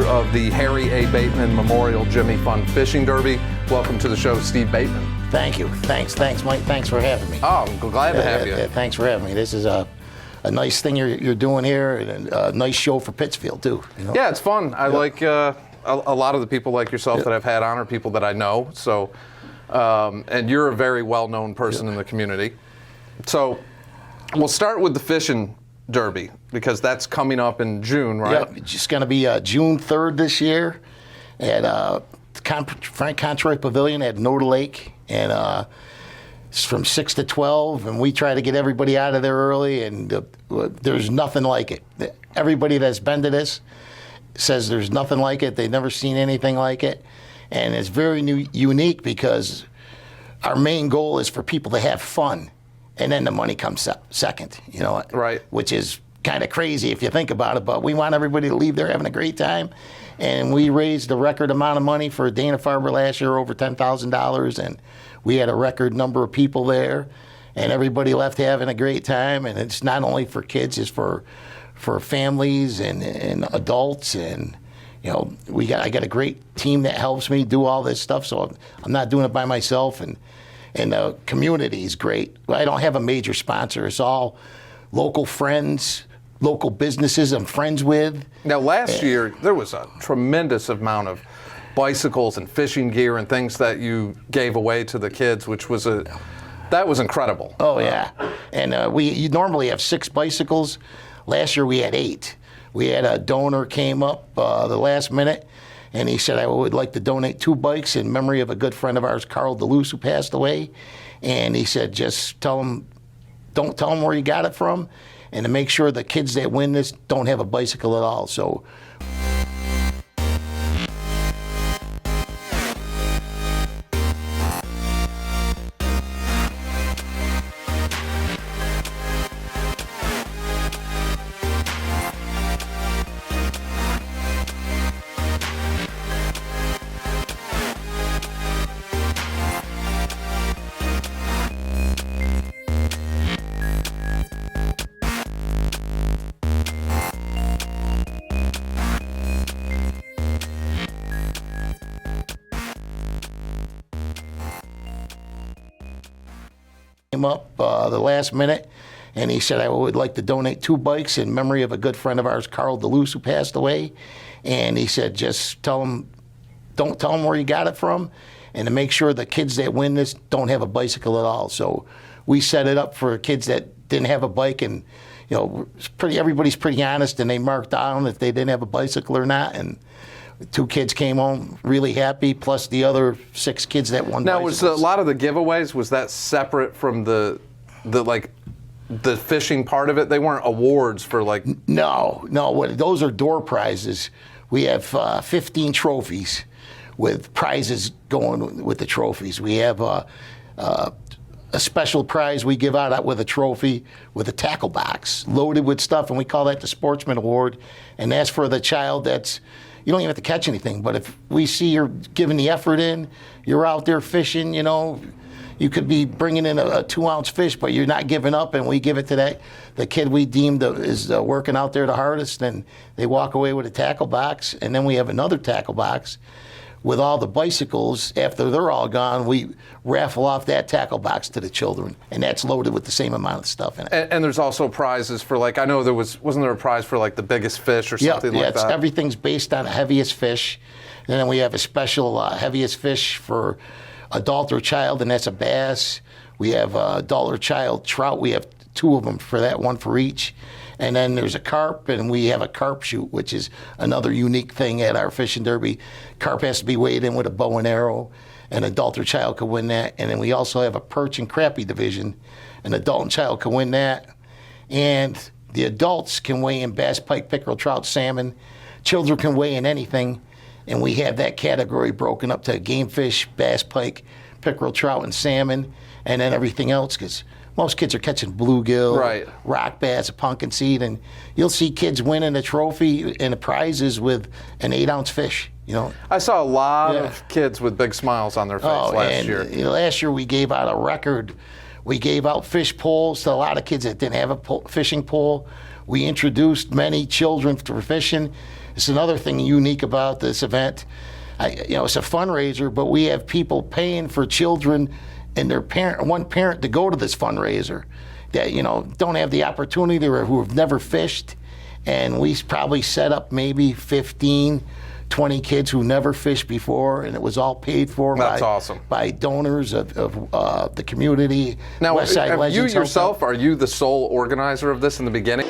of the Harry A. Bateman Memorial Jimmy Fund Fishing Derby. Welcome to the show, Steve Bateman. Thank you. Thanks, Mike. Thanks for having me. Oh, I'm glad to have you. Thanks for having me. This is a nice thing you're doing here, and a nice show for Pittsfield, too. You know? Yeah, it's fun. I like a lot of the people like yourself that I've had on are people that I know. So, and you're a very well-known person in the community. So we'll start with the fishing derby, because that's coming up in June, right? Yep, it's just going to be June 3rd this year at Frank Controy Pavilion at Noda Lake, and it's from 6 to 12, and we try to get everybody out of there early, and there's nothing like it. Everybody that's been to this says there's nothing like it. They've never seen anything like it, and it's very unique because our main goal is for people to have fun. And then the money comes second, you know, right? Which is kind of crazy if you think about it. But we want everybody to leave there having a great time. And we raised a record amount of money for Dana-Farber last year, over $10,000. And we had a record number of people there. And everybody left having a great time. And it's not only for kids, it's for families and adults. And, you know, I got a great team that helps me do all this stuff. So I'm not doing it by myself. And the community is great. I don't have a major sponsor. It's all local friends, local businesses I'm friends with. Now, last year, there was a tremendous amount of bicycles and fishing gear and things that you gave away to the kids, which was that was incredible. Oh, yeah. And you normally have 6 bicycles. Last year, we had 8. We had a donor came up the last minute, and he said, I would like to donate 2 bikes in memory of a good friend of ours, Carl DeLuce, who passed away. And he said, just don't tell him where you got it from, and to make sure the kids that win this don't have a bicycle at all. So came up the last minute, and he said, I would like to donate 2 bikes in memory of a good friend of ours, Carl DeLuce, who passed away. And he said, just don't tell him where you got it from, and to make sure the kids that win this don't have a bicycle at all. So we set it up for kids that didn't have a bike, and you know, everybody's pretty honest, and they marked down if they didn't have a bicycle or not. And 2 kids came home really happy, plus the other 6 kids that won. Now, was a lot of the giveaways, was that separate from the fishing part of it? They weren't awards for like. No. Those are door prizes. We have 15 trophies with prizes going with the trophies. We have a special prize we give out with a trophy with a tackle box loaded with stuff, and we call that the Sportsman Award. And that's for the child that's. You don't even have to catch anything, but if we see you're giving the effort in, you're out there fishing, you know, you could be bringing in a 2-ounce fish, but you're not giving up, and we give it to the kid we deemed is working out there the hardest, and they walk away with a tackle box. And then we have another tackle box with all the bicycles. After they're all gone, we raffle off that tackle box to the children, and that's loaded with the same amount of stuff in it. And there's also prizes for, like, I know wasn't there a prize for like the biggest fish or something like that? Everything's based on the heaviest fish. And then we have a special heaviest fish for adult or child, and that's a bass. We have adult or child trout. We have 2 of them for that, 1 for each. And then there's a carp, and we have a carp shoot, which is another unique thing at our fishing derby. Carp has to be weighed in with a bow and arrow. An adult or child can win that. And then we also have a perch and crappie division. An adult and child can win that. And the adults can weigh in bass, pike, pickerel, trout, salmon. Children can weigh in anything. And we have that category broken up to game fish, bass, pike, pickerel, trout, and salmon, and then everything else, because most kids are catching bluegill, right, rock bass, a pumpkin seed, and you'll see kids winning a trophy and the prizes with an 8-ounce fish. You know, I saw a lot of kids with big smiles on their face last year. Last year we gave out a record. We gave out fish poles to a lot of kids that didn't have a fishing pole. We introduced many children to fishing. It's another thing unique about this event. It's a fundraiser, but we have people paying for children and their one parent to go to this fundraiser that don't have the opportunity or who have never fished, and we probably set up maybe 15, 20 kids who never fished before, and it was all paid for. That's awesome. By donors of the community. Now, Westside you Legends yourself, are you the sole organizer of this in the beginning?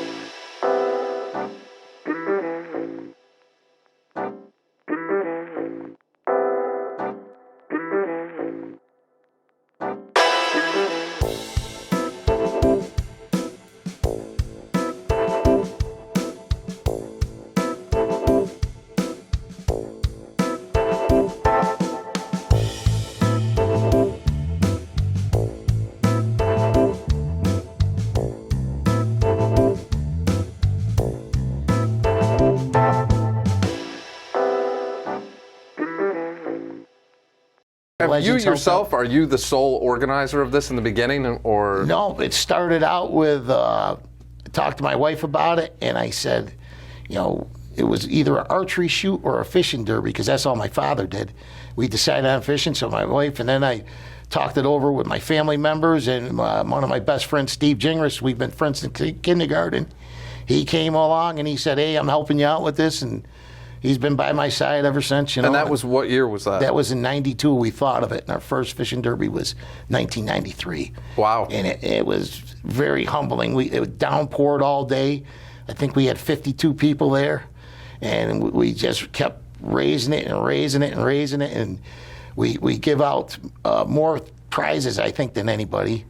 You yourself, are you the sole organizer of this in the beginning, or? No, it started out with, I talked to my wife about it, and I said, it was either an archery shoot or a fishing derby, because that's all my father did. We decided on fishing, so my wife, and then I talked it over with my family members, and one of my best friends, Steve Gingras, we've been friends since kindergarten. He came along and he said, hey, I'm helping you out with this, and he's been by my side ever since. And that was, what year was that? That was in '92. We thought of it, and our first fishing derby was 1993. Wow! And it was very humbling. It was downpoured all day. I think we had 52 people there, and we just kept raising it and raising it and raising it, and we give out more prizes, I think, than anybody.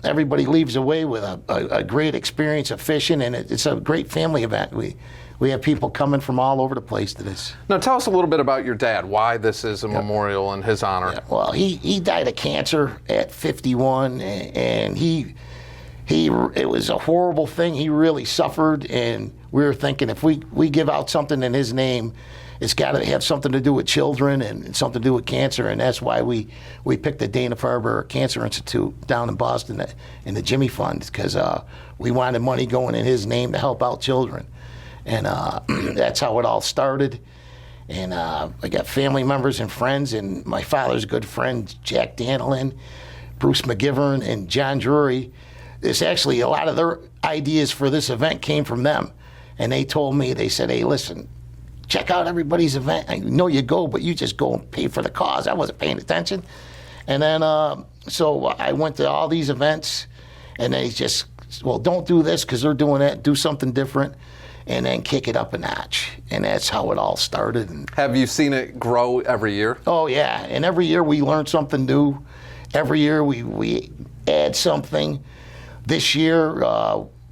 Everybody leaves away with a great experience of fishing, and it's a great family event. We have people coming from all over the place to this. Now, tell us a little bit about your dad, why this is a memorial in his honor. Yeah, well, he died of cancer at 51, and it was a horrible thing. He really suffered, and we were thinking if we give out something in his name, it's got to have something to do with children and something to do with cancer, and that's why we picked the Dana-Farber Cancer Institute down in Boston in the Jimmy Fund, because we wanted money going in his name to help out children. And that's how it all started. And I got family members and friends, and my father's good friend, Jack Danilin, Bruce McGivern, and John Drury. There's actually a lot of their ideas for this event came from them. And they told me, they said, hey, listen, check out everybody's event. I know you go, but you just go and pay for the cause. I wasn't paying attention. And then, so I went to all these events, and they just, well, don't do this because they're doing that. Do something different. And then kick it up a notch. And that's how it all started. And have you seen it grow every year? Oh, yeah. And every year we learn something new. Every year we add something. This year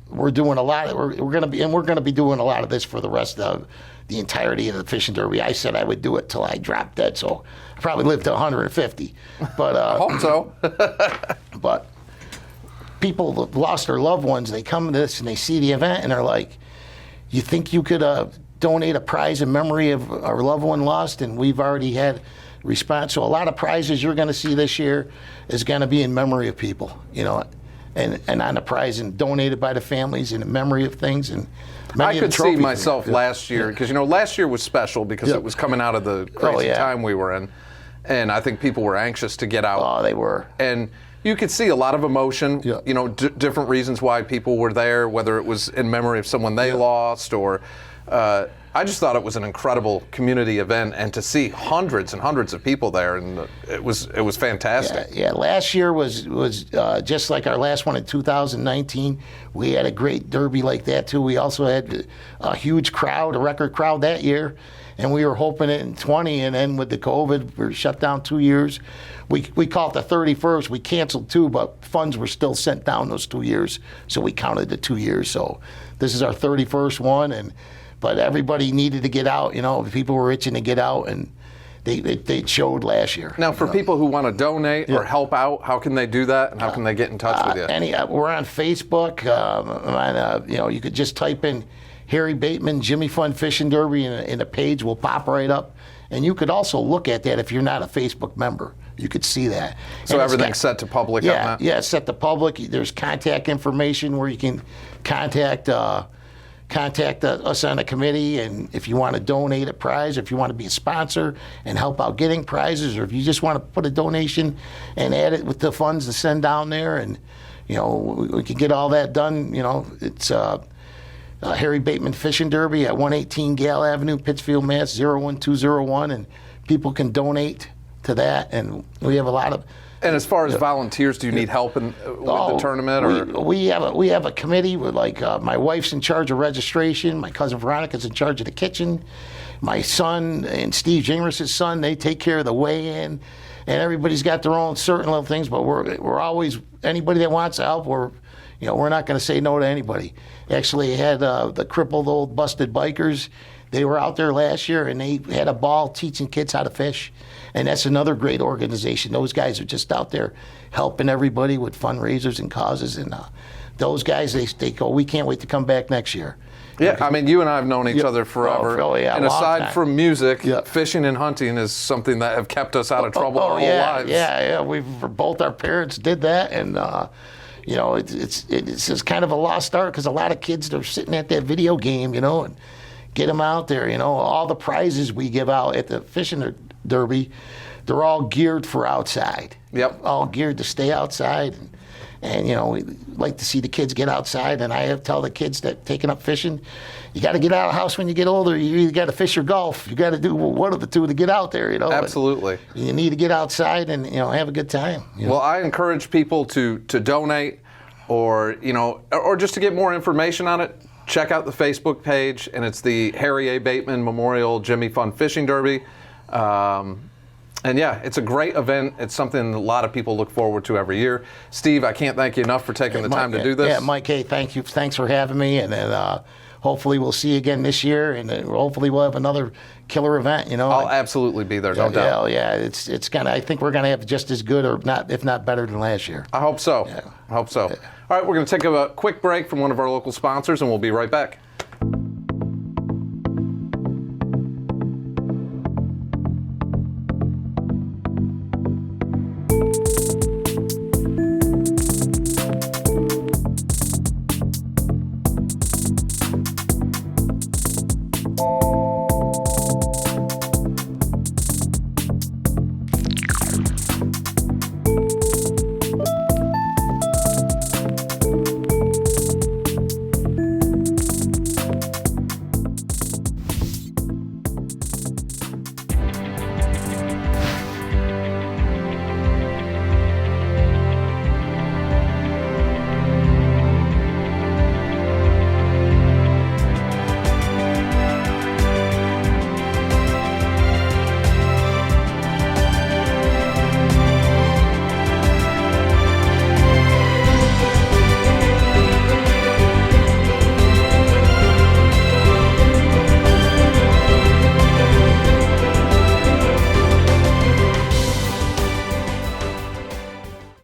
we're doing a lot. We're going to be doing a lot of this for the rest of the entirety of the fishing derby. I said I would do it till I dropped dead, so I probably lived to 150. But I hope so. But people that lost their loved ones, they come to this and they see the event and they're like, you think you could donate a prize in memory of our loved one lost? And we've already had response. So a lot of prizes you're going to see this year is going to be in memory of people, and on the prize and donated by the families in memory of things. And I could see myself last year, because last year was special because it was coming out of the crazy time we were in, and I think people were anxious to get out. Oh, they were. And you could see a lot of emotion, different reasons why people were there, whether it was in memory of someone they lost or I just thought it was an incredible community event, and to see hundreds and hundreds of people there, and it was fantastic. Yeah, last year was just like our last one in 2019. We had a great derby like that too. We also had a huge crowd, a record crowd that year, and we were hoping it in 20, and then with the COVID, we were shut down 2 years. We call it the 31st. We canceled 2, but funds were still sent down those 2 years, so we counted the 2 years. So this is our 31st one, but everybody needed to get out. People were itching to get out, and they showed last year. Now, for people who want to donate or help out, how can they do that, and how can they get in touch with you? We're on Facebook. You could just type in Harry Bateman Jimmy Fund Fishing Derby, and the page will pop right up. And you could also look at that if you're not a Facebook member. You could see that. So everything's set to public on that? Yeah, set to public. There's contact information where you can contact contact us on the committee, and if you want to donate a prize, if you want to be a sponsor and help out getting prizes, or if you just want to put a donation and add it with the funds to send down there, and we can get all that done. It's Harry Bateman Fishing Derby at 118 Gale Avenue, Pittsfield, Mass. 01201, and people can donate to that, and we have a lot of. And as far as volunteers, do you need help with the tournament? Or we have a committee with my wife's in charge of registration, my cousin Veronica's in charge of the kitchen, my son and Steve Jingris' son, they take care of the weigh-in, and everybody's got their own certain little things. But we're always, anybody that wants to help, we're not going to say no to anybody. Actually, had the crippled old busted bikers. They were out there last year, and they had a ball teaching kids how to fish. And that's another great organization. Those guys are just out there helping everybody with fundraisers and causes. And those guys, they go, we can't wait to come back next year. Yeah, I mean, you and I have known each other forever. Yeah, and aside from music, yeah, fishing and hunting is something that have kept us out of trouble our whole lives. Yeah. Both our parents did that. And, it's just kind of a lost art because a lot of kids are sitting at that video game, and get them out there. All the prizes we give out at the fishing derby, they're all geared for outside. Yep. All geared to stay outside. And we like to see the kids get outside. And I tell the kids that taking up fishing, you got to get out of the house when you get older. You either got to fish or golf. You got to do one of the two to get out there. Absolutely. But you need to get outside and have a good time. Well, I encourage people to donate, or just to get more information on it. Check out the Facebook page, and it's the Harry A. Bateman Memorial Jimmy Fun Fishing Derby. And yeah, it's a great event. It's something a lot of people look forward to every year. Steve, I can't thank you enough for taking the time to do this. Yeah, Mike, hey, thank you. Thanks for having me. And then hopefully we'll see you again this year, and hopefully we'll have another killer event. I'll absolutely be there, no doubt. Yeah, it's gonna. I think we're gonna have just as good, or not, if not better than last year. I hope so. Yeah. I hope so. All right, we're going to take a quick break from one of our local sponsors, and we'll be right back.